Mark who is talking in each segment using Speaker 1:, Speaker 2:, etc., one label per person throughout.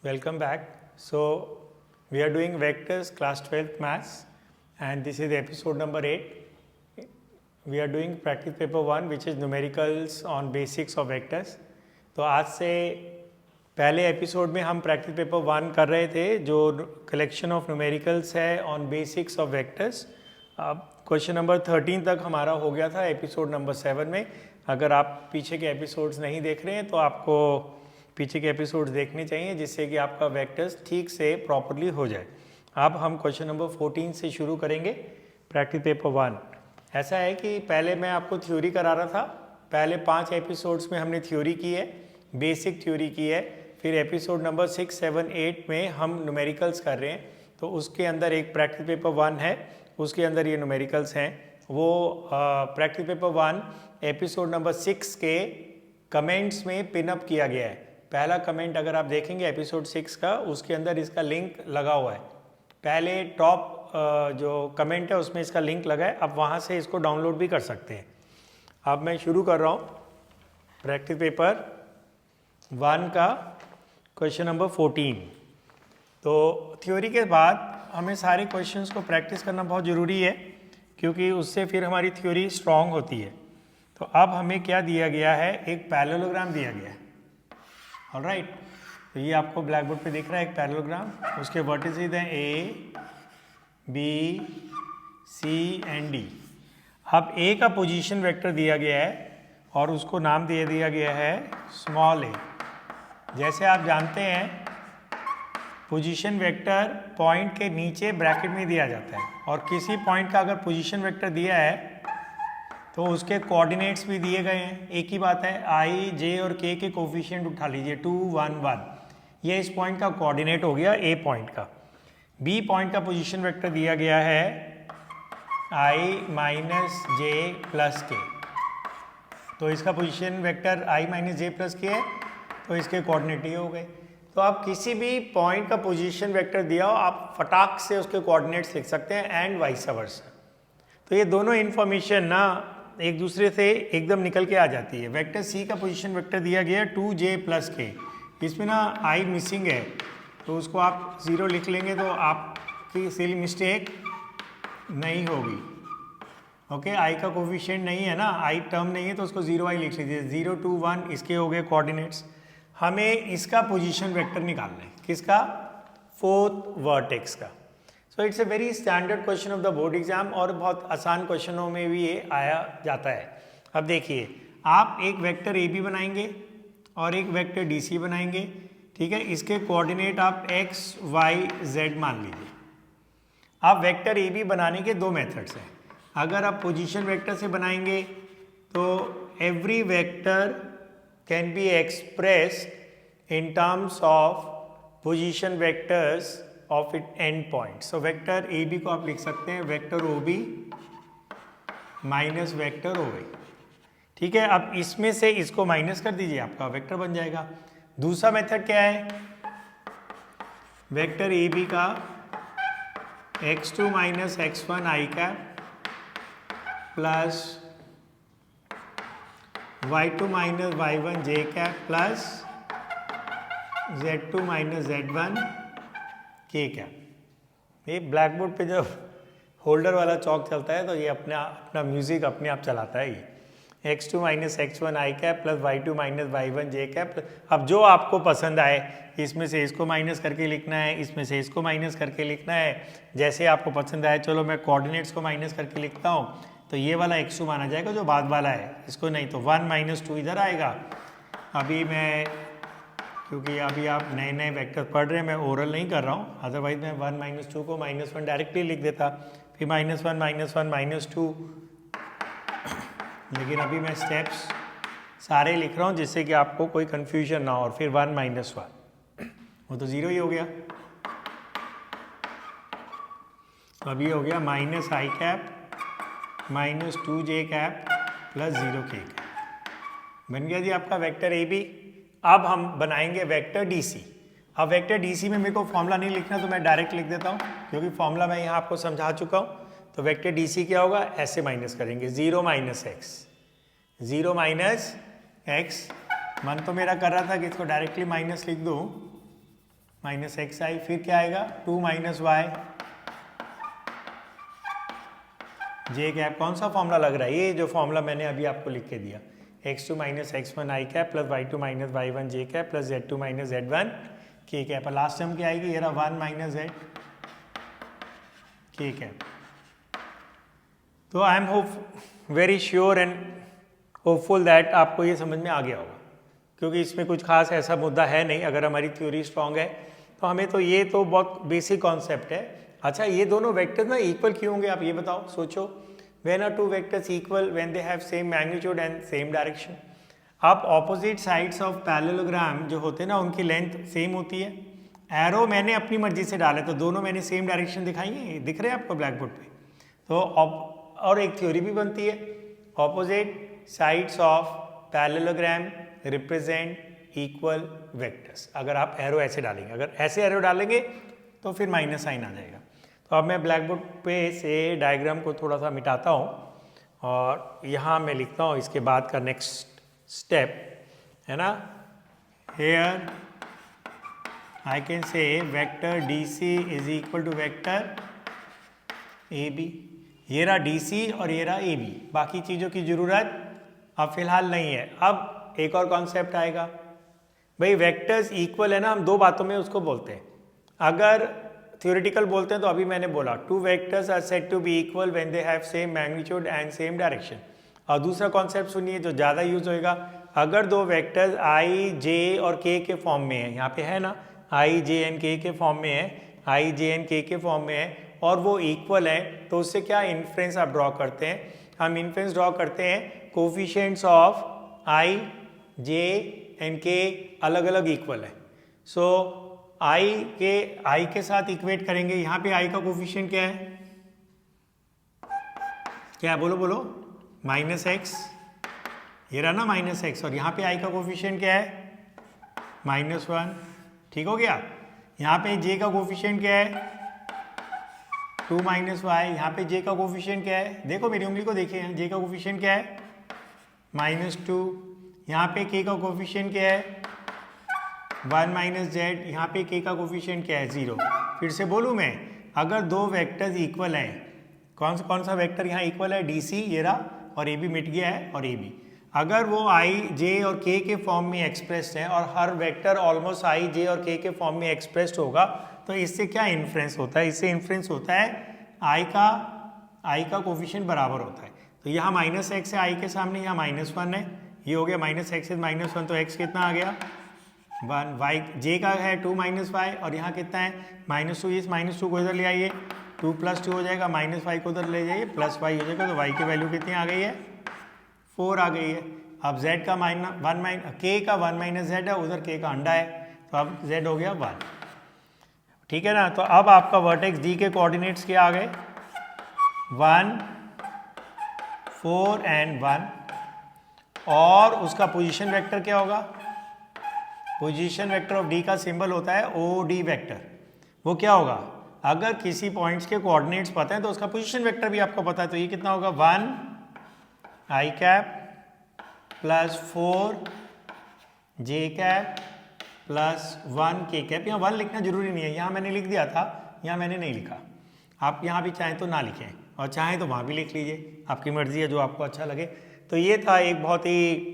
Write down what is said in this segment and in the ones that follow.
Speaker 1: Welcome back. So we are doing vectors class 12th maths and this is episode number 8. We are doing practice paper 1 which is numericals on basics of vectors. तो आज से पहले episode में हम practice paper 1 कर रहे थे जो कलेक्शन ऑफ न्यूमेरिकल्स है ऑन बेसिक्स ऑफ वेक्टर्स. अब क्वेश्चन नंबर 13 तक हमारा हो गया था एपिसोड नंबर 7 में. अगर आप पीछे के एपिसोड्स नहीं देख रहे हैं तो आपको पीछे के एपिसोड्स देखने चाहिए जिससे कि आपका वेक्टर्स ठीक से प्रॉपरली हो जाए. अब हम क्वेश्चन नंबर 14 से शुरू करेंगे प्रैक्टिस पेपर 1. ऐसा है कि पहले मैं आपको थ्योरी करा रहा था. पहले 5 एपिसोड्स में हमने थ्योरी की है, बेसिक थ्योरी की है. फिर एपिसोड नंबर 6, 7, 8 में हम न्यूमेरिकल्स कर रहे हैं. तो उसके अंदर एक प्रैक्टिस पेपर 1 है, उसके अंदर ये न्यूमेरिकल्स हैं. वो प्रैक्टिस पेपर 1 एपिसोड नंबर 6 के कमेंट्स में पिनअप किया गया है. पहला कमेंट अगर आप देखेंगे एपिसोड 6 का, उसके अंदर इसका लिंक लगा हुआ है. पहले टॉप जो कमेंट है उसमें इसका लिंक लगा है. अब वहाँ से इसको डाउनलोड भी कर सकते हैं. अब मैं शुरू कर रहा हूँ प्रैक्टिस पेपर 1 का क्वेश्चन नंबर 14. तो थ्योरी के बाद हमें सारे क्वेश्चंस को प्रैक्टिस करना बहुत ज़रूरी है क्योंकि उससे फिर हमारी थ्योरी स्ट्रॉन्ग होती है. तो अब हमें क्या दिया गया है, एक पैरेललोग्राम दिया गया है. ऑलराइट, तो ये आपको ब्लैक बोर्ड पे दिख रहा है एक पैरेललोग्राम. उसके वर्टिसेस हैं ए, बी, सी एंड डी. अब ए का पोजीशन वेक्टर दिया गया है और उसको नाम दे दिया गया है स्मॉल ए. जैसे आप जानते हैं पोजीशन वेक्टर पॉइंट के नीचे ब्रैकेट में दिया जाता है और किसी पॉइंट का अगर पोजीशन वेक्टर दिया है तो उसके कोऑर्डिनेट्स भी दिए गए हैं. एक ही बात है, आई, जे और के कोफिशिएंट उठा लीजिए 2, 1, 1. ये इस पॉइंट का कोऑर्डिनेट हो गया ए पॉइंट का. बी पॉइंट का पोजीशन वेक्टर दिया गया है आई माइनस जे प्लस के. तो इसका पोजीशन वेक्टर आई माइनस जे प्लस के है तो इसके कोऑर्डिनेट ये हो गए. तो आप किसी भी पॉइंट का पोजीशन वेक्टर दिया हो आप फटाक से उसके कोऑर्डिनेट्स लिख सकते हैं एंड वाइस वर्सा. तो ये दोनों इन्फॉर्मेशन ना एक दूसरे से एकदम निकल के आ जाती है. वेक्टर सी का पोजीशन वेक्टर दिया गया है 2j प्लस के. इसमें ना आई मिसिंग है तो उसको आप 0 लिख लेंगे तो आपकी सिली मिस्टेक नहीं होगी. ओके, आई का कोफिशिएंट नहीं है ना, आई टर्म नहीं है तो उसको 0 आई लिख लीजिए. 0, 2, 1 इसके हो गए कोऑर्डिनेट्स. हमें इसका पोजीशन वेक्टर निकालना है. किसका? 4th वर्टेक्स का. So it's a very standard question of the board exam और बहुत आसान क्वेश्चनों में भी ये आया जाता है. अब देखिए, आप एक वेक्टर ए बी बनाएंगे और एक वेक्टर डी सी बनाएंगे. ठीक है, इसके कोऑर्डिनेट आप एक्स, वाई, जेड मान लीजिए. अब वेक्टर ए बी बनाने के 2 मेथड्स हैं. अगर आप पोजीशन वेक्टर से बनाएंगे तो every vector can be expressed in terms of position vectors of it end point. So vector A B को आप लिख सकते हैं vector O B minus vector O A. ठीक है, अब इसमें से इसको माइनस कर दीजिए, आपका वेक्टर बन जाएगा. दूसरा मेथड क्या है, वेक्टर ए बी का x2 minus x1 i cap plus y2 minus y1 j cap plus z2 minus z1 k cap. ये ब्लैक बोर्ड पे जब होल्डर वाला चौक चलता है तो ये अपना म्यूजिक अपने आप चलाता है. ये x2 minus x1 i cap plus y2 minus y1 j cap. अब जो आपको पसंद आए, इसमें से इसको माइनस करके लिखना है, इसमें से इसको माइनस करके लिखना है, जैसे आपको पसंद आए. चलो मैं कोऑर्डिनेट्स को माइनस करके लिखता हूँ तो ये वाला x2 माना जाएगा जो बाद वाला है, इसको नहीं तो 1 माइनस 2 इधर आएगा. अभी मैं क्योंकि अभी आप नए नए वेक्टर पढ़ रहे हैं, मैं ओरल नहीं कर रहा हूँ, अदरवाइज मैं 1 माइनस 2 को माइनस 1 डायरेक्टली लिख देता, फिर माइनस 1 माइनस 1 माइनस 2. लेकिन अभी मैं स्टेप्स सारे लिख रहा हूँ जिससे कि आपको कोई कन्फ्यूजन ना हो. और फिर 1 माइनस 1 वो तो 0 ही हो गया. तो अभी हो गया minus i cap minus 2j cap plus 0 k cap. बन गया जी आपका वेक्टर ए बी. अब हम बनाएंगे वेक्टर डी सी. अब वेक्टर डी सी में मेरे को फॉर्मूला नहीं लिखना तो मैं डायरेक्ट लिख देता हूँ क्योंकि फॉर्मूला मैं यहाँ आपको समझा चुका हूँ. तो वेक्टर डी सी क्या होगा, ऐसे माइनस करेंगे, 0 माइनस एक्स, 0 माइनस एक्स। मन तो मेरा कर रहा था कि इसको डायरेक्टली माइनस लिख दूँ, माइनस एक्स आई, फिर क्या आएगा 2 माइनस वाई जे कैप। कौन सा फॉर्मूला लग रहा है, ये जो फॉर्मूला मैंने अभी आपको लिख के दिया, x2 minus x1 i cap plus y2 minus y1 j cap plus z2 minus z1 k cap. Last term क्या आएगी, ये रहा 1 माइनस z के कैप। तो I am hope very sure and hopeful that आपको ये समझ में आ गया होगा, क्योंकि इसमें कुछ खास ऐसा मुद्दा है नहीं। अगर हमारी थ्योरी स्ट्रांग है तो हमें तो ये तो बहुत बेसिक कॉन्सेप्ट है। अच्छा, ये दोनों वेक्टर्स ना इक्वल क्यों होंगे, आप ये बताओ, सोचो। When are two vectors equal when they have same magnitude and same direction. आप ऑपोजिट साइड्स ऑफ पैरेललोग्राम जो होते हैं ना, उनकी लेंथ सेम होती है। एरो मैंने अपनी मर्जी से डाले तो दोनों मैंने सेम डायरेक्शन दिखाई है, दिख रहे हैं आपको ब्लैक बोर्ड पे। तो और एक थ्योरी भी बनती है, opposite sides of parallelogram represent equal vectors. अगर आप एरो ऐसे डालेंगे, अगर ऐसे एरो डालेंगे तो फिर माइनस साइन आ जाएगा। तो अब मैं ब्लैक बोर्ड पे से डायग्राम को थोड़ा सा मिटाता हूँ और यहाँ मैं लिखता हूँ इसके बाद का नेक्स्ट स्टेप, है ना। Here I can say vector D C is equal to vector A B. ये रहा डी सी और ये रहा ए बी, बाकी चीज़ों की ज़रूरत अब फिलहाल नहीं है। अब एक और कॉन्सेप्ट आएगा, भाई वेक्टर्स इक्वल है ना, हम दो बातों में उसको बोलते हैं। अगर थ्योरेटिकल बोलते हैं तो अभी मैंने बोला two vectors are said to be equal when they have same magnitude and same direction. और दूसरा कॉन्सेप्ट सुनिए जो ज़्यादा यूज होएगा, अगर दो वेक्टर्स आई जे और के फॉर्म में है, यहाँ पे है ना आई जे एन के फॉर्म में है, आई जे एन के फॉर्म में है और वो इक्वल है, तो उससे क्या इन्फ्रेंस आप ड्रॉ करते हैं, हम इन्फ्रेंस ड्रॉ करते हैं coefficients of I J and के अलग अलग इक्वल है। सो आई के साथ इक्वेट करेंगे, यहाँ पे आई का कोफिशिएंट क्या है, क्या है, बोलो बोलो, माइनस एक्स, ये रहा ना माइनस एक्स, और यहाँ पे आई का कोफिशिएंट क्या है, -1, ठीक हो गया। यहाँ पे जे का कोफिशिएंट क्या है, 2 माइनस वाई। यहाँ पे जे का कोफिशिएंट क्या है, देखो मेरी उंगली को देखिए, जे का कोफिशिएंट क्या है, -2। यहाँ पे के का कोफिशिएंट क्या है, 1 माइनस जेड। यहाँ पे के का कोफिशिएंट क्या है, 0। फिर से बोलूँ मैं, अगर दो वेक्टर्स इक्वल हैं, कौन सा वेक्टर यहाँ इक्वल है, डी सी, ये रहा, और ए बी मिट गया है, और ए बी, अगर वो आई जे और के फॉर्म में एक्सप्रेस्ड है और हर वेक्टर ऑलमोस्ट आई जे और के फॉर्म में एक्सप्रेस्ड होगा, तो इससे क्या इन्फ्रेंस होता है, इससे इन्फ्रेंस होता है आई का कोफिशिएंट बराबर होता है। तो यहाँ माइनस एक्स है आई के सामने, यहाँ -1 है, ये हो गया माइनस एक्स -1, तो एक्स कितना आ गया 1, वाई जे का है 2 माइनस वाई, और यहाँ कितना है -2, इस -2 को इधर ले आइए, 2 + 2 हो जाएगा, माइनस वाई को उधर ले जाइए, प्लस वाई हो जाएगा, तो वाई की वैल्यू कितनी आ गई है, 4 आ गई है। अब z का के का 1 माइनस जेड है, उधर के का अंडा है, तो अब z हो गया 1, ठीक है ना। तो अब आपका वर्टेक्स डी के कोऑर्डिनेट्स क्या आ गए, 1, 4 एंड 1, और उसका पोजीशन वेक्टर क्या होगा, पोजीशन वेक्टर ऑफ डी का सिंबल होता है ओ डी वेक्टर। वो क्या होगा, अगर किसी पॉइंट्स के कोऑर्डिनेट्स पता है तो उसका पोजीशन वेक्टर भी आपको पता है, तो ये कितना होगा, 1 आई कैप प्लस 4 जे कैप प्लस 1 के कैप। यहाँ 1 लिखना जरूरी नहीं है, यहाँ मैंने लिख दिया था, यहाँ मैंने नहीं लिखा। आप यहाँ भी चाहें तो ना लिखें, और चाहें तो वहाँ भी लिख लीजिए, आपकी मर्जी है, जो आपको अच्छा लगे। तो ये था एक बहुत ही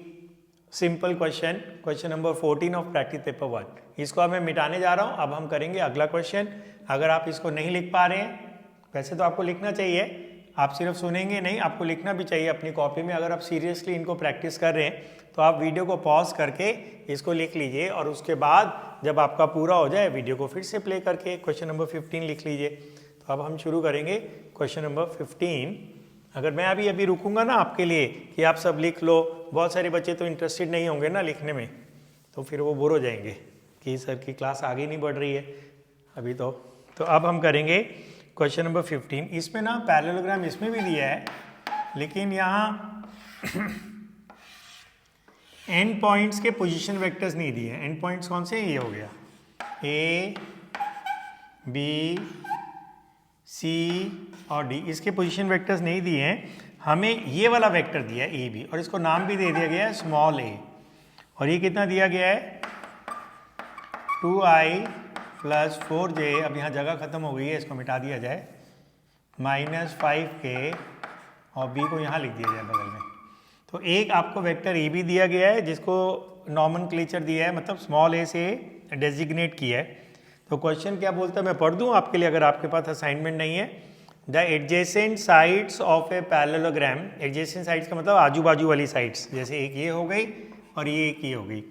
Speaker 1: simple question number 14 of practice paper 1। इसको अब मैं मिटाने जा रहा हूँ। अब हम करेंगे अगला क्वेश्चन। अगर आप इसको नहीं लिख पा रहे हैं, वैसे तो आपको लिखना चाहिए, आप सिर्फ सुनेंगे नहीं, आपको लिखना भी चाहिए अपनी कॉपी में। अगर आप सीरियसली इनको प्रैक्टिस कर रहे हैं तो आप वीडियो को पॉज करके इसको लिख लीजिए, और उसके बाद जब आपका पूरा हो जाए वीडियो को फिर से प्ले करके क्वेश्चन नंबर 15 लिख लीजिए। तो अब हम शुरू करेंगे क्वेश्चन नंबर 15। अगर मैं अभी रुकूंगा ना आपके लिए कि आप सब लिख लो, बहुत सारे बच्चे तो इंटरेस्टेड नहीं होंगे ना लिखने में, तो फिर वो बोर हो जाएंगे कि सर की क्लास आगे नहीं बढ़ रही है अभी तो अब हम करेंगे क्वेश्चन नंबर 15। इसमें ना पैरेललोग्राम इसमें भी दिया है, लेकिन यहाँ एंड पॉइंट्स के पोजीशन वेक्टर्स नहीं दिए। एंड पॉइंट्स कौन से, ये हो गया A B सी और डी, इसके पोजीशन वेक्टर्स नहीं दिए हैं, हमें ये वाला वेक्टर दिया है ए बी, और इसको नाम भी दे दिया गया है स्मॉल ए, और ये कितना दिया गया है 2i प्लस 4j, अब यहाँ जगह खत्म हो गई है, इसको मिटा दिया जाए, -5k, और b को यहाँ लिख दिया जाए बगल में। तो एक आपको वेक्टर ए बी दिया गया है जिसको नॉमेनक्लेचर दिया है, मतलब स्मॉल ए से डेजिग्नेट किया है। तो क्वेश्चन क्या बोलता है, मैं पढ़ दूं आपके लिए अगर आपके पास असाइनमेंट नहीं है। The adjacent sides of a parallelogram, adjacent sides का मतलब आजू बाजू वाली साइड्स, जैसे एक ये हो गई और ये एक ये हो गई।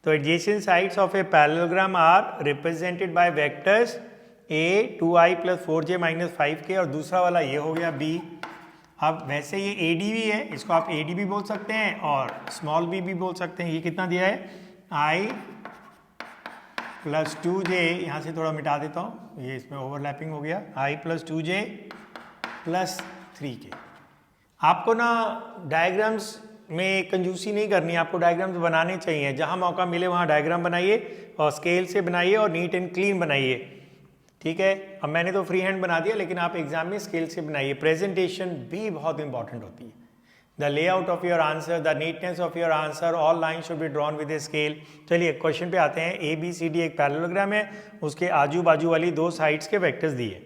Speaker 1: तो adjacent sides of a parallelogram are represented by vectors A 2i plus 4j minus 5k, और दूसरा वाला ये हो गया b। अब वैसे ये ADB है, इसको आप AD भी बोल सकते हैं और स्मॉल b भी बोल सकते हैं। ये कितना दिया है i प्लस 2j, यहाँ से थोड़ा मिटा देता हूँ, ये इसमें ओवरलैपिंग हो गया, i plus 2j plus 3k। आपको ना डायग्राम्स में कंजूसी नहीं करनी, आपको डायग्राम्स बनाने चाहिए, जहाँ मौका मिले वहाँ डायग्राम बनाइए और स्केल से बनाइए और नीट एंड क्लीन बनाइए, ठीक है। अब मैंने तो फ्री हैंड बना दिया, लेकिन आप एग्जाम में स्केल से बनाइए। प्रेजेंटेशन भी बहुत इंपॉर्टेंट होती है। The layout of your answer, the neatness of your answer, all line should be drawn with a scale. चलिए क्वेश्चन पे आते हैं। ए बी सी डी एक पैरेललोग्राम है, उसके आजू बाजू वाली दो साइड्स के वेक्टर्स दिए,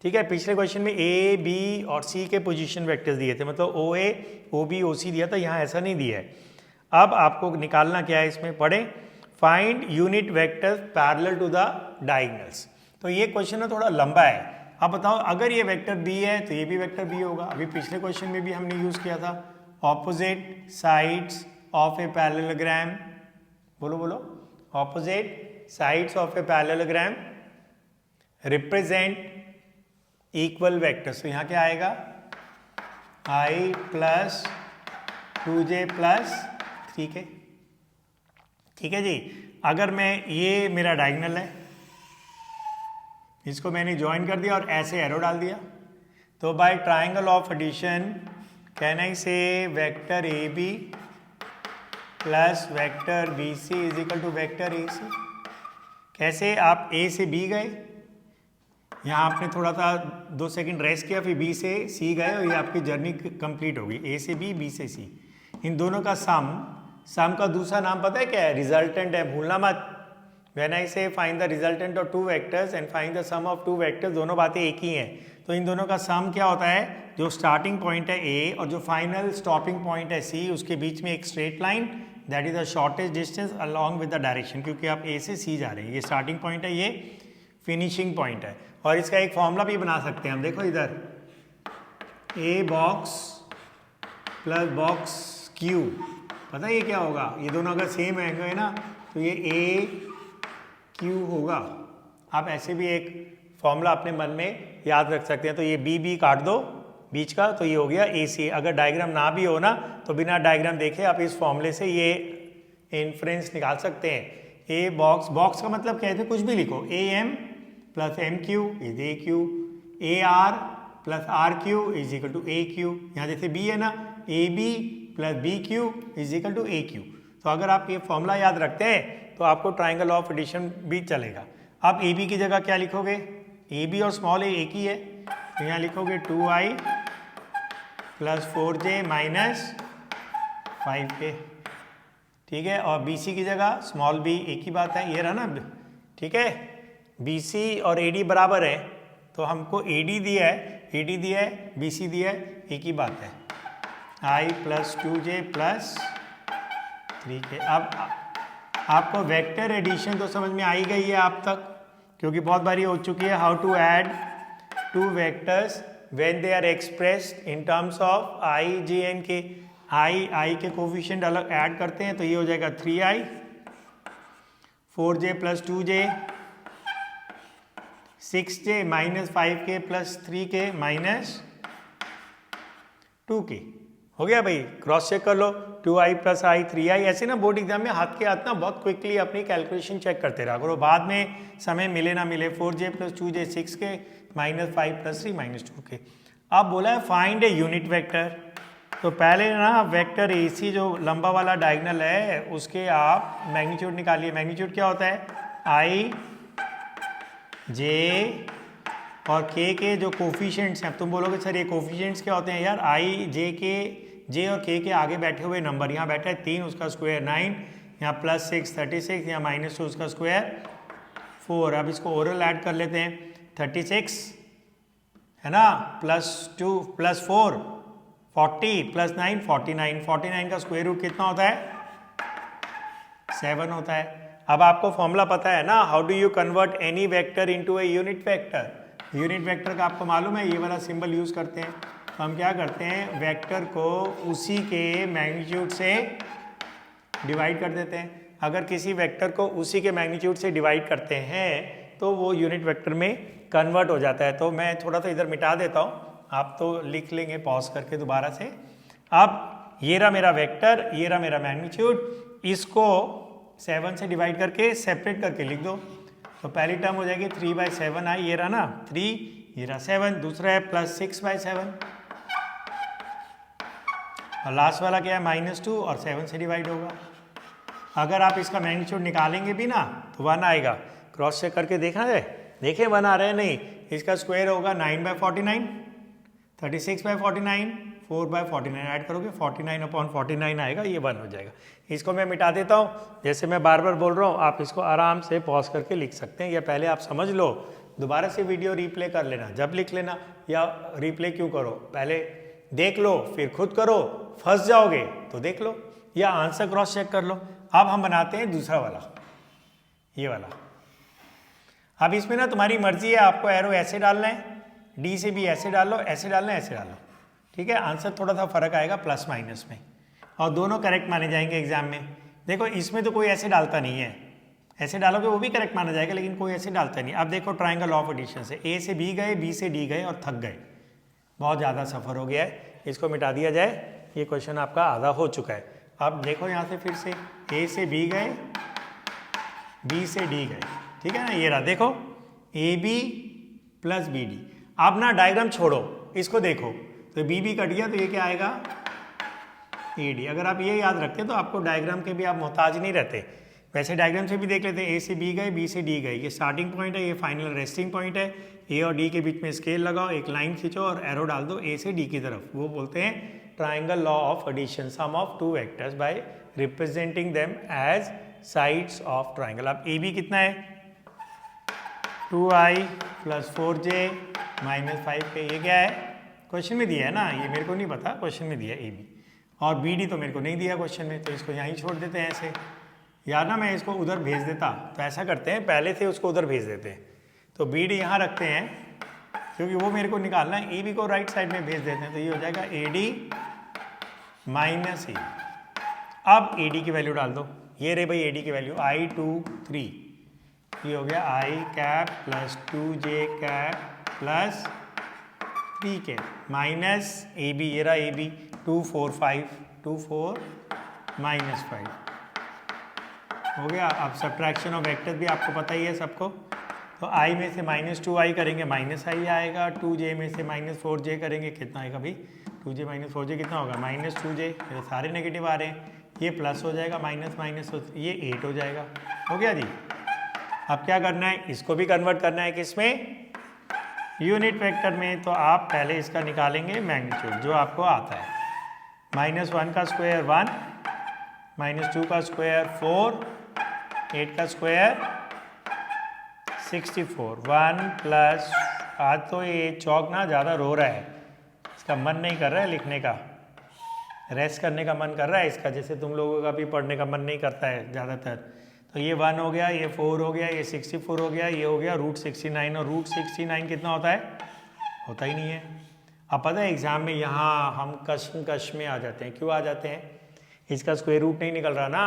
Speaker 1: ठीक है। पिछले क्वेश्चन में ए बी और सी के पोजीशन वेक्टर्स दिए थे, मतलब ओ ए ओ बी ओ सी दिया था, यहाँ ऐसा नहीं दिया है। अब आपको निकालना क्या है, इसमें पढ़ें, find unit vectors parallel to the diagonals. तो ये क्वेश्चन ना थोड़ा लंबा है। अब बताओ, अगर ये वेक्टर बी है तो ये भी वेक्टर बी होगा। अभी पिछले क्वेश्चन में भी हमने यूज किया था, opposite sides of a parallelogram, बोलो बोलो, opposite sides of a parallelogram represent equal vectors. तो यहाँ क्या आएगा, i plus 2j plus 3k, ठीक है जी। अगर मैं, ये मेरा डायगोनल है, इसको मैंने ज्वाइन कर दिया और ऐसे एरो डाल दिया, तो by triangle of addition can I say vector A B plus vector B C is equal to vector A C. कैसे, आप ए से बी गए, यहाँ आपने थोड़ा सा 2 सेकंड रेस्ट किया, फिर बी से सी गए और ये आपकी जर्नी कंप्लीट होगी, ए से बी से सी। इन दोनों का सम का दूसरा नाम पता है क्या है, रिजल्टेंट है, भूलना मत। When I say find the resultant of two vectors and find the sum of two vectors, दोनों बातें एक ही हैं। तो इन दोनों का सम क्या होता है, जो स्टार्टिंग पॉइंट है A और जो फाइनल स्टॉपिंग पॉइंट है C, उसके बीच में एक straight line, that is the shortest distance along with the direction, क्योंकि आप A से C जा रहे हैं। ये स्टार्टिंग पॉइंट है, ये फिनिशिंग पॉइंट है। और इसका एक फॉर्मूला भी बना सकते हैं हम, देखो इधर, A box plus box Q, पता है ये क्या होगा, ये दोनों अगर सेम एंगल है ना, तो ये A Q होगा। आप ऐसे भी एक फॉर्मूला अपने मन में याद रख सकते हैं। तो ये बी काट दो बीच का, तो ये हो गया ए सी। अगर डायग्राम ना भी हो ना, तो बिना डायग्राम देखे आप इस फॉर्मूले से ये इन्फ्रेंस निकाल सकते हैं। ए बॉक्स का मतलब क्या है, कुछ भी लिखो, A M plus M Q is A Q, A R plus R Q is equal to A Q. यहाँ जैसे बी है ना, A B plus B Q is equal to A Q. तो अगर आप ये फॉर्मूला याद रखते हैं तो आपको ट्राइंगल ऑफ एडिशन भी चलेगा। आप ए बी की जगह क्या लिखोगे, ए बी और स्मॉल ए एक ही है, तो यहाँ लिखोगे 2i plus 4j minus 5k, ठीक है। और बी सी की जगह स्मॉल बी, एक ही बात है, ये रहा ना, ठीक है। बी सी और ए डी बराबर है, तो हमको ए डी दिया है, बी सी दिया है, एक ही बात है, i plus 2j plus 3k। अब आपको वेक्टर एडिशन तो समझ में आ ही गई है आप तक, क्योंकि बहुत बारी हो चुकी है। How to add two vectors when they are expressed in terms of i j n k। i के कोफिशिएंट अलग ऐड करते हैं, तो ये हो जाएगा 3i 4j plus 2j 6j minus 5k plus 3k minus 2k। हो गया भाई, क्रॉस चेक कर लो, 2i प्लस i 3i। ऐसे ना बोर्ड एग्जाम में हाथ के हाथ ना बहुत क्विकली अपनी कैलकुलेशन चेक करते रहा करो, बाद में समय मिले ना मिले। 4j plus 2j 6k minus 5 plus 3 minus 2k। अब बोला है फाइंड ए यूनिट वेक्टर, तो पहले ना वेक्टर ए सी जो लंबा वाला डायगोनल है उसके आप मैग्नीट्यूड निकालिए। मैग्नीट्यूड क्या होता है, i j और के जो कोफिशिएंट्स हैं, अब तुम बोलोगे सर ये कोफिशिएंट्स क्या होते हैं यार, आई जे और के आगे बैठे हुए नंबर, यहाँ बैठा है 3 उसका स्क्वायर 9, यहाँ +6 36, यहाँ -2 उसका स्क्वायर 4। अब इसको ओरल ऐड कर लेते हैं, 36 है ना, +2 +4 40 +9 49, 49 का स्क्वायर रूट कितना होता है 7 होता है। अब आपको फॉर्मूला पता है ना, how do you convert any vector into a unit vector. Unit vector का आपको मालूम है, ये वाला सिंबल यूज करते हैं। तो हम क्या करते हैं, वेक्टर को उसी के मैग्नीट्यूड से डिवाइड कर देते हैं। अगर किसी वेक्टर को उसी के मैग्नीट्यूड से डिवाइड करते हैं तो वो यूनिट वेक्टर में कन्वर्ट हो जाता है। तो मैं थोड़ा सा इधर मिटा देता हूँ, आप तो लिख लेंगे पॉज करके दोबारा से। अब ये रहा मेरा वेक्टर, ये रहा मेरा मैग्नीट्यूड, इसको 7 से डिवाइड करके सेपरेट करके लिख दो। तो पहली टर्म हो जाएगी 3/7 आई, ये रहा ना 3, ये रहा 7, दूसरा है +6/7 और लास्ट वाला क्या है -2 और 7 से डिवाइड होगा। अगर आप इसका मैग्नीट्यूड निकालेंगे भी ना तो 1 आएगा, क्रॉस चेक करके देखा जाए, देखें 1 आ रहे हैं नहीं। इसका स्क्वायर होगा 9/49, 36/49, 4/49 ऐड करोगे 49/49 आएगा, ये 1 हो जाएगा। इसको मैं मिटा देता हूँ, जैसे मैं बार बार बोल रहा हूँ, आप इसको आराम से पॉज करके लिख सकते हैं, या पहले आप समझ लो, दोबारा से वीडियो रिप्ले कर लेना, जब लिख लेना, या रिप्ले क्यों करो, पहले देख लो फिर खुद करो, फंस जाओगे तो देख लो या आंसर क्रॉस चेक कर लो। अब हम बनाते हैं दूसरा वाला, ये वाला। अब इसमें ना तुम्हारी मर्जी है, आपको एरो ऐसे डालना है, डी से भी ऐसे डाल लो, ऐसे डालना है, ऐसे डाल लो, ठीक है। आंसर थोड़ा सा फर्क आएगा प्लस माइनस में, और दोनों करेक्ट माने जाएंगे एग्जाम में। देखो इसमें तो कोई ऐसे डालता नहीं है, ऐसे डालोगे वो भी करेक्ट माना जाएगा, लेकिन कोई ऐसे डालता नहीं। अब देखो ट्राइंगल ऑफ एडिशन से ए से बी गए, बी से डी गए और थक गए, बहुत ज़्यादा सफ़र हो गया है, इसको मिटा दिया जाए, ये क्वेश्चन आपका आधा हो चुका है। अब देखो यहाँ से फिर से ए से बी गए, बी से डी गए, ठीक है ना, ये रहा देखो AB + BD। अब ना डायग्राम छोड़ो, इसको देखो, तो BB कट गया तो ये क्या आएगा AD। अगर आप ये याद रखते तो आपको डायग्राम के भी आप मोहताज नहीं रहते। वैसे डायग्राम से भी देख लेते हैं, A से B गए, B से D गए, ये स्टार्टिंग पॉइंट है, ये फाइनल रेस्टिंग पॉइंट है। A और D के बीच में स्केल लगाओ, एक लाइन खींचो और एरो डाल दो A से D की तरफ, वो बोलते हैं triangle law of addition, sum of two vectors by representing them as sides of triangle. अब AB कितना है 2i + 4j - 5k, ये क्या है क्वेश्चन में दिया है ना, ये मेरे को नहीं पता, क्वेश्चन में दिया है AB। और BD तो मेरे को नहीं दिया क्वेश्चन में, तो इसको यहीं छोड़ देते हैं ऐसे। यार ना मैं इसको उधर भेज देता, तो ऐसा करते हैं पहले से उसको उधर भेज देते हैं, तो BD यहाँ रखते हैं क्योंकि वो मेरे को निकालना है, AB को राइट साइड में भेज देते हैं, तो ये हो जाएगा AD - A। अब AD की वैल्यू डाल दो, ये रही भाई AD की वैल्यू I23, ये हो गया I cap + 2j cap + 3k minus AB, ये रहा AB 2 4 5 2 4 -5 हो गया। अब सब्ट्रैक्शन ऑफ वेक्टर भी आपको पता ही है सबको, तो I में से -2i करेंगे -i आएगा, 2j में से -4j करेंगे, कितना आएगा भाई 2j - 4j कितना होगा -2j, ये सारे नेगेटिव आ रहे हैं, ये प्लस हो जाएगा, माइनस ये 8 हो जाएगा, हो गया जी। अब क्या करना है, इसको भी कन्वर्ट करना है किसमें यूनिट वेक्टर में, तो आप पहले इसका निकालेंगे मैग्नीट्यूड जो आपको आता है, -1 का स्क्वायर 1, -2 का स्क्वायर 4, 8 का स्क्वायर 64, 1 प्लस, आज तो ये चौक ना ज़्यादा रो रहा है, इसका मन नहीं कर रहा है लिखने का, रेस्ट करने का मन कर रहा है इसका, जैसे तुम लोगों का भी पढ़ने का मन नहीं करता है ज़्यादातर। तो ये 1 हो गया, ये 4 हो गया, ये 64 हो गया, ये हो गया √69, और √69 कितना होता है, होता ही नहीं है। अब पता है एग्जाम में यहाँ हम कश में आ जाते हैं, क्यों आ जाते हैं, इसका स्क्वायर रूट नहीं निकल रहा ना,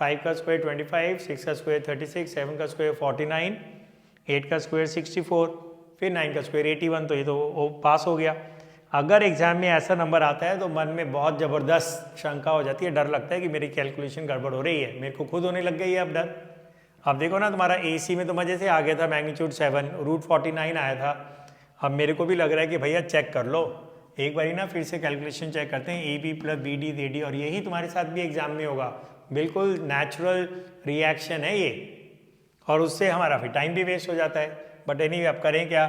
Speaker 1: 5 का स्क्वायर 25, 6 का स्क्वायर 36, 7 का स्क्वायर 49, 8 का स्क्वायर 64, फिर 9 का स्क्वायर 81, तो ये तो पास हो गया। अगर एग्जाम में ऐसा नंबर आता है तो मन में बहुत ज़बरदस्त शंका हो जाती है, डर लगता है कि मेरी कैलकुलेशन गड़बड़ हो रही है, मेरे को खुद होने लग गई है अब डर। अब देखो ना तुम्हारा AC में तो मज़े से आ गया था मैग्नीट्यूड 7, √49 आया था, अब मेरे को भी लग रहा है कि भैया चेक कर लो एक बारी ना, फिर से कैलकुलेशन चेक करते हैं, AB + BD AD, और यही तुम्हारे साथ भी एग्जाम में होगा, बिल्कुल नेचुरल रिएक्शन है ये, और उससे हमारा फिर टाइम भी वेस्ट हो जाता है। बट एनीवे अब करें क्या,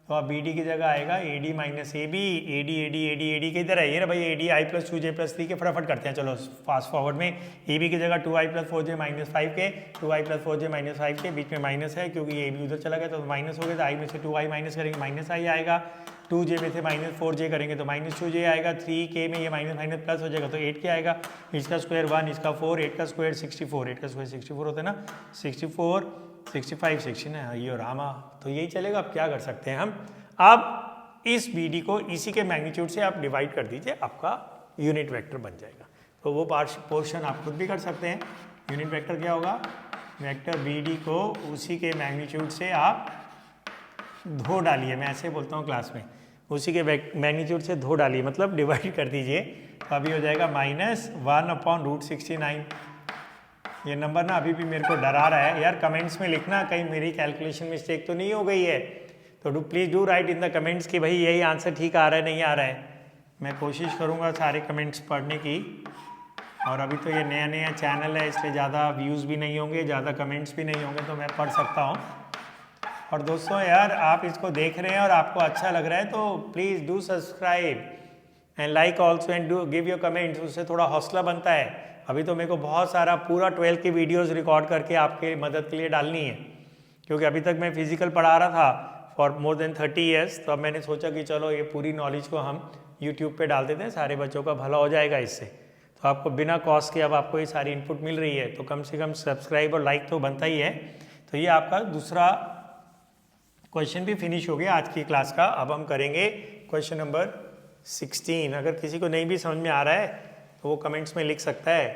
Speaker 1: तो अब बी डी की जगह आएगा A D minus A B, A D A D A D A D के इधर है ये ना भाई, A D I plus 2j plus 3 के फटाफट करते हैं। चलो फास्ट फॉरवर्ड में ए बी की जगह 2i प्लस 4j माइनस 5 के, 2i प्लस 4j माइनस 5 के, बीच में माइनस है क्योंकि ये भी उधर चला गया तो माइनस हो गया, तो आई में से 2i माइनस करेंगे माइनस आई आएगा, 2j में से माइनस 4j करेंगे तो माइनस 2j आएगा, 3k में ये माइनस माइनस प्लस हो जाएगा तो 8k आएगा, इसका स्क्वायर 1, इसका 4, 8 का स्क्वायर 64, 8 का स्क्वायर 64 होता है ना, 64 65 16 है ये रामा। तो यही चलेगा। अब क्या कर सकते हैं हम, अब इस बी डी को इसी के मैग्नीट्यूड से आप डिवाइड कर दीजिए, आपका यूनिट वेक्टर बन जाएगा। तो वो पोर्शन आप खुद भी कर सकते हैं। यूनिट वेक्टर क्या होगा, वेक्टर बी डी को उसी के मैग्नीट्यूड से आप धो डालिए, मैं ऐसे बोलता हूँ क्लास में, उसी के मैग्नीट्यूड से धो डालिए मतलब डिवाइड कर दीजिए। तो अभी हो जाएगा -1/√69। ये नंबर ना अभी भी मेरे को डरा रहा है यार, कमेंट्स में लिखना कहीं मेरी कैलकुलेशन मिस्टेक तो नहीं हो गई है। तो please do right in the comments कि भाई यही आंसर ठीक आ रहा है नहीं आ रहा है। मैं कोशिश करूँगा सारे कमेंट्स पढ़ने की, और अभी तो ये नया नया चैनल है इसलिए ज़्यादा व्यूज़ भी नहीं होंगे, ज़्यादा कमेंट्स भी नहीं होंगे, तो मैं पढ़ सकता हूँ। और दोस्तों यार आप इसको देख रहे हैं और आपको अच्छा लग रहा है तो please do subscribe and like also and do give your comments, उससे थोड़ा हौसला बनता है। अभी तो मेरे को बहुत सारा पूरा 12 की वीडियोस रिकॉर्ड करके आपके मदद के लिए डालनी है, क्योंकि अभी तक मैं फिजिकल पढ़ा रहा था फॉर मोर देन 30 ईयर्स। तो अब मैंने सोचा कि चलो ये पूरी नॉलेज को हम यूट्यूब पे डाल देते हैं, सारे बच्चों का भला हो जाएगा इससे। तो आपको बिना कॉस्ट के अब आपको ये सारी इनपुट मिल रही है, तो कम से कम सब्सक्राइब और लाइक तो बनता ही है। तो ये आपका दूसरा क्वेश्चन भी फिनिश हो गया आज की क्लास का। अब हम करेंगे क्वेश्चन नंबर 16। अगर किसी को नहीं भी समझ में आ रहा है तो वो कमेंट्स में लिख सकता है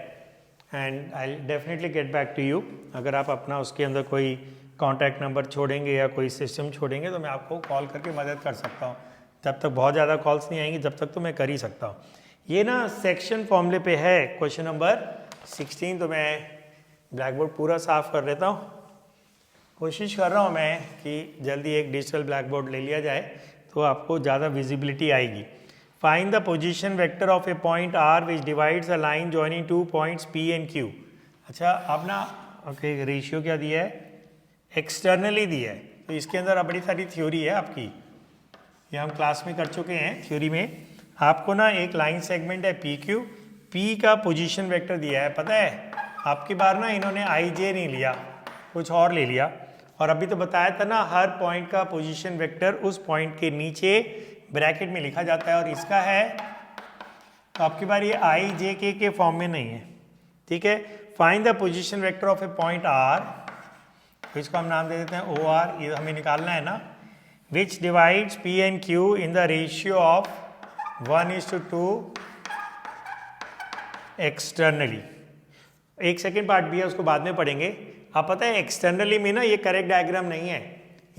Speaker 1: and I definitely get back to you. अगर आप अपना उसके अंदर कोई कॉन्टैक्ट नंबर छोड़ेंगे या कोई सिस्टम छोड़ेंगे तो मैं आपको कॉल करके मदद कर सकता हूँ। जब तक बहुत ज़्यादा कॉल्स नहीं आएंगी जब तक तो मैं कर ही सकता हूँ। ये ना सेक्शन फॉर्मूले पे है क्वेश्चन नंबर 16। तो मैं ब्लैक बोर्ड पूरा साफ कर लेता हूँ। कोशिश कर रहा हूँ मैं कि जल्दी एक डिजिटल ब्लैक बोर्ड ले लिया जाए तो आपको ज़्यादा विजिबिलिटी आएगी। Find the position vector of a point R which divides a line joining 2 points P and Q. अच्छा अब ना ओके रेशियो क्या दिया है, एक्सटर्नली दिया है। तो इसके अंदर बड़ी सारी थ्योरी है आपकी, ये हम क्लास में कर चुके हैं। थ्योरी में आपको ना एक लाइन सेगमेंट है पी क्यू, पी का पोजीशन वेक्टर दिया है। पता है आपकी बार ना इन्होंने आई जे नहीं लिया, कुछ और ले लिया। और अभी तो बताया था ना हर पॉइंट का पोजीशन वेक्टर उस पॉइंट के नीचे ब्रैकेट में लिखा जाता है, और इसका है तो आपकी बार ये आई जे के फॉर्म में नहीं है। ठीक है, find the position vector of a point R, तो इसको हम नाम दे देते हैं ओ आर, ये हमें निकालना है ना, विच divides P and Q in the ratio of 1:2 externally. एक सेकेंड पार्ट भी है उसको बाद में पढ़ेंगे। आप पता है एक्सटर्नली में ना ये करेक्ट डायग्राम नहीं है,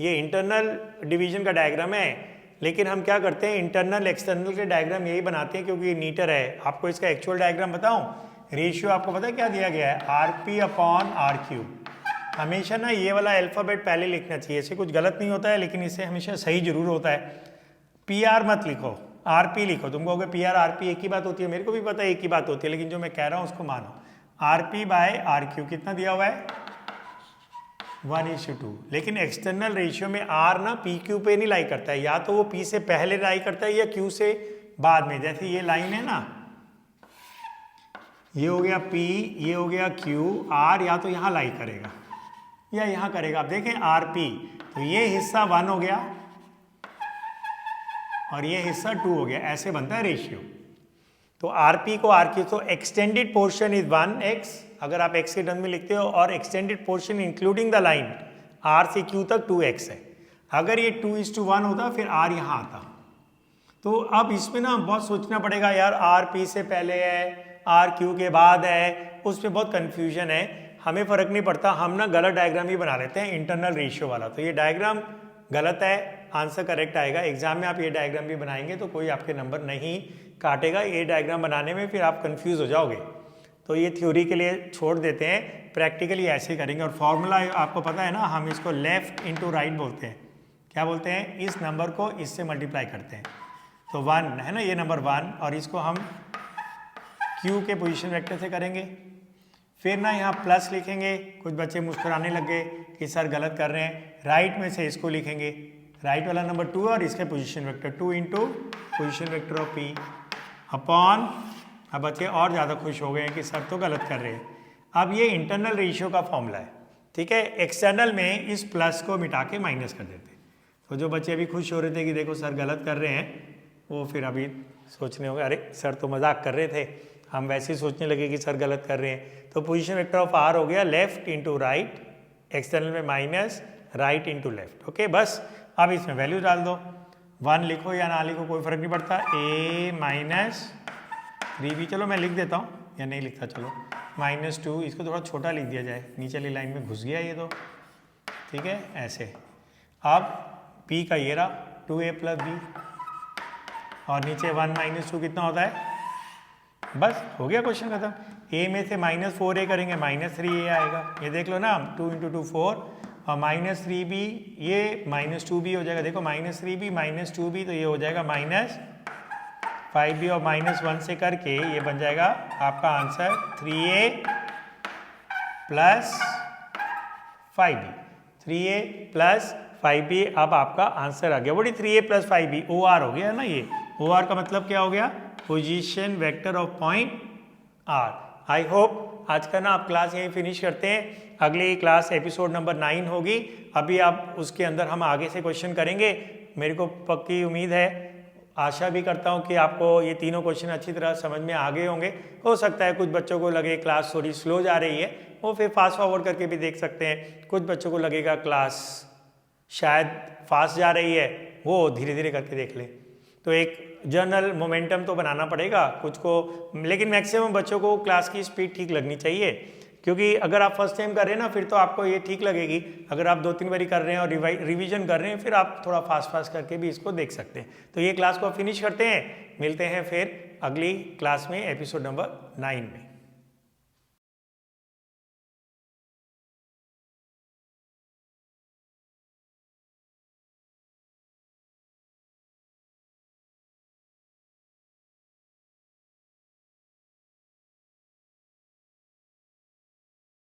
Speaker 1: ये इंटरनल डिवीजन का डायग्राम है। लेकिन हम क्या करते हैं इंटरनल एक्सटर्नल के डायग्राम यही बनाते हैं क्योंकि ये नीटर है। आपको इसका एक्चुअल डायग्राम बताऊं, रेशियो आपको पता है क्या दिया गया है, RP अपॉन RQ। हमेशा ना ये वाला अल्फ़ाबेट पहले लिखना चाहिए, इससे कुछ गलत नहीं होता है लेकिन इससे हमेशा सही जरूर होता है। PR मत लिखो, RP लिखो। तुम कहोगे PR RP एक ही बात होती है, मेरे को भी पता है एक ही बात होती है, लेकिन जो मैं कह रहा हूँ उसको मानो। RP/RQ कितना दिया हुआ है 1:2। लेकिन एक्सटर्नल रेशियो में R ना PQ पे नहीं लाई करता है, या तो वो P से पहले लाई करता है या Q से बाद में। जैसे ये लाइन है ना, ये हो गया P, ये हो गया Q, R या तो यहाँ लाई करेगा या यहाँ करेगा। आप देखें RP, तो ये हिस्सा 1 हो गया और ये हिस्सा 2 हो गया, ऐसे बनता है रेशियो। तो RP को RQ, तो एक्सटेंडेड पोर्शन इज 1x अगर आप x के टर्म में लिखते हो, और extended portion including the line R से Q तक 2x है। अगर ये 2:1 होता फिर R यहाँ आता। तो अब इसमें ना बहुत सोचना पड़ेगा यार, RP से पहले है RQ के बाद है, उस पर बहुत कन्फ्यूजन है। हमें फ़र्क नहीं पड़ता, हम ना गलत डायग्राम ही बना लेते हैं इंटरनल रेशियो वाला। तो ये डायग्राम गलत है, आंसर करेक्ट आएगा। एग्जाम में आप ये डायग्राम भी बनाएंगे तो कोई आपके नंबर नहीं काटेगा। ये डायग्राम बनाने में फिर आप कंफ्यूज हो जाओगे। तो ये थ्योरी के लिए छोड़ देते हैं, प्रैक्टिकली ऐसे करेंगे। और फॉर्मूला आपको पता है ना, हम इसको लेफ्ट इंटू राइट बोलते हैं। क्या बोलते हैं, इस नंबर को इससे मल्टीप्लाई करते हैं। तो 1 है ना, ये नंबर 1, और इसको हम Q के पोजीशन वेक्टर से करेंगे। फिर ना यहाँ प्लस लिखेंगे। कुछ बच्चे मुस्कुराने लग गए कि सर गलत कर रहे हैं। राइट में से इसको लिखेंगे, राइट वाला नंबर 2 और इसके position vector 2 into position vector of P upon. अब बच्चे और ज़्यादा खुश हो गए हैं कि सर तो गलत कर रहे हैं। अब ये इंटरनल रेशियो का फॉर्मूला है, ठीक है। एक्सटर्नल में इस प्लस को मिटा के माइनस कर देते। तो जो बच्चे अभी खुश हो रहे थे कि देखो सर गलत कर रहे हैं, वो फिर अभी सोचने होंगे अरे सर तो मजाक कर रहे थे, हम वैसे ही सोचने लगे कि सर गलत कर रहे हैं। तो पोजीशन वेक्टर ऑफ आर हो गया लेफ्ट इंटू राइट, एक्सटर्नल में minus, right into left. Okay, बस अब इसमें वैल्यू डाल दो, 1 लिखो या ना लिखो कोई फर्क नहीं पड़ता। a माइनस 3b, चलो मैं लिख देता हूँ या नहीं लिखता, चलो -2, इसको थोड़ा छोटा लिख दिया जाए, नीचे वाली लाइन में घुस गया ये तो, ठीक है ऐसे। अब p का ये रहा 2a + b और नीचे 1 - 2 कितना होता है, बस हो गया क्वेश्चन खत्म। a में से -4a करेंगे -3a आएगा, ये देख लो ना, 2 × 2 4 और -3b, ये -2b हो जाएगा, देखो -3b -2b, तो ये हो जाएगा -5b और -1 से करके ये बन जाएगा आपका answer 3a + 5b, 3a + 5b। अब आपका आंसर आ गया, वही 3a + 5b, OR हो गया ना। ये OR का मतलब क्या हो गया, position vector of point R। I hope आज का ना आप क्लास यहीं फिनिश करते हैं, अगली क्लास एपिसोड नंबर 9 होगी। अभी आप उसके अंदर हम आगे से क्वेश्चन करेंगे। मेरे को पक्की उम्मीद है, आशा भी करता हूं कि आपको ये तीनों क्वेश्चन अच्छी तरह समझ में आ गए होंगे। हो सकता है कुछ बच्चों को लगे क्लास थोड़ी स्लो जा रही है, वो फिर फास्ट फॉरवर्ड करके भी देख सकते हैं। कुछ बच्चों को लगेगा क्लास शायद फास्ट जा रही है, वो धीरे धीरे करके देख ले। तो एक जनरल मोमेंटम तो बनाना पड़ेगा कुछ को, लेकिन मैक्सिमम बच्चों को क्लास की स्पीड ठीक लगनी चाहिए, क्योंकि अगर आप फर्स्ट टाइम कर रहे हैं ना फिर तो आपको ये ठीक लगेगी। अगर आप 2-3 बारी कर रहे हैं और रिवीजन कर रहे हैं, फिर आप थोड़ा फास्ट करके भी इसको देख सकते हैं। तो ये क्लास को फिनिश करते हैं, मिलते हैं फिर अगली क्लास में एपिसोड नंबर 9 में।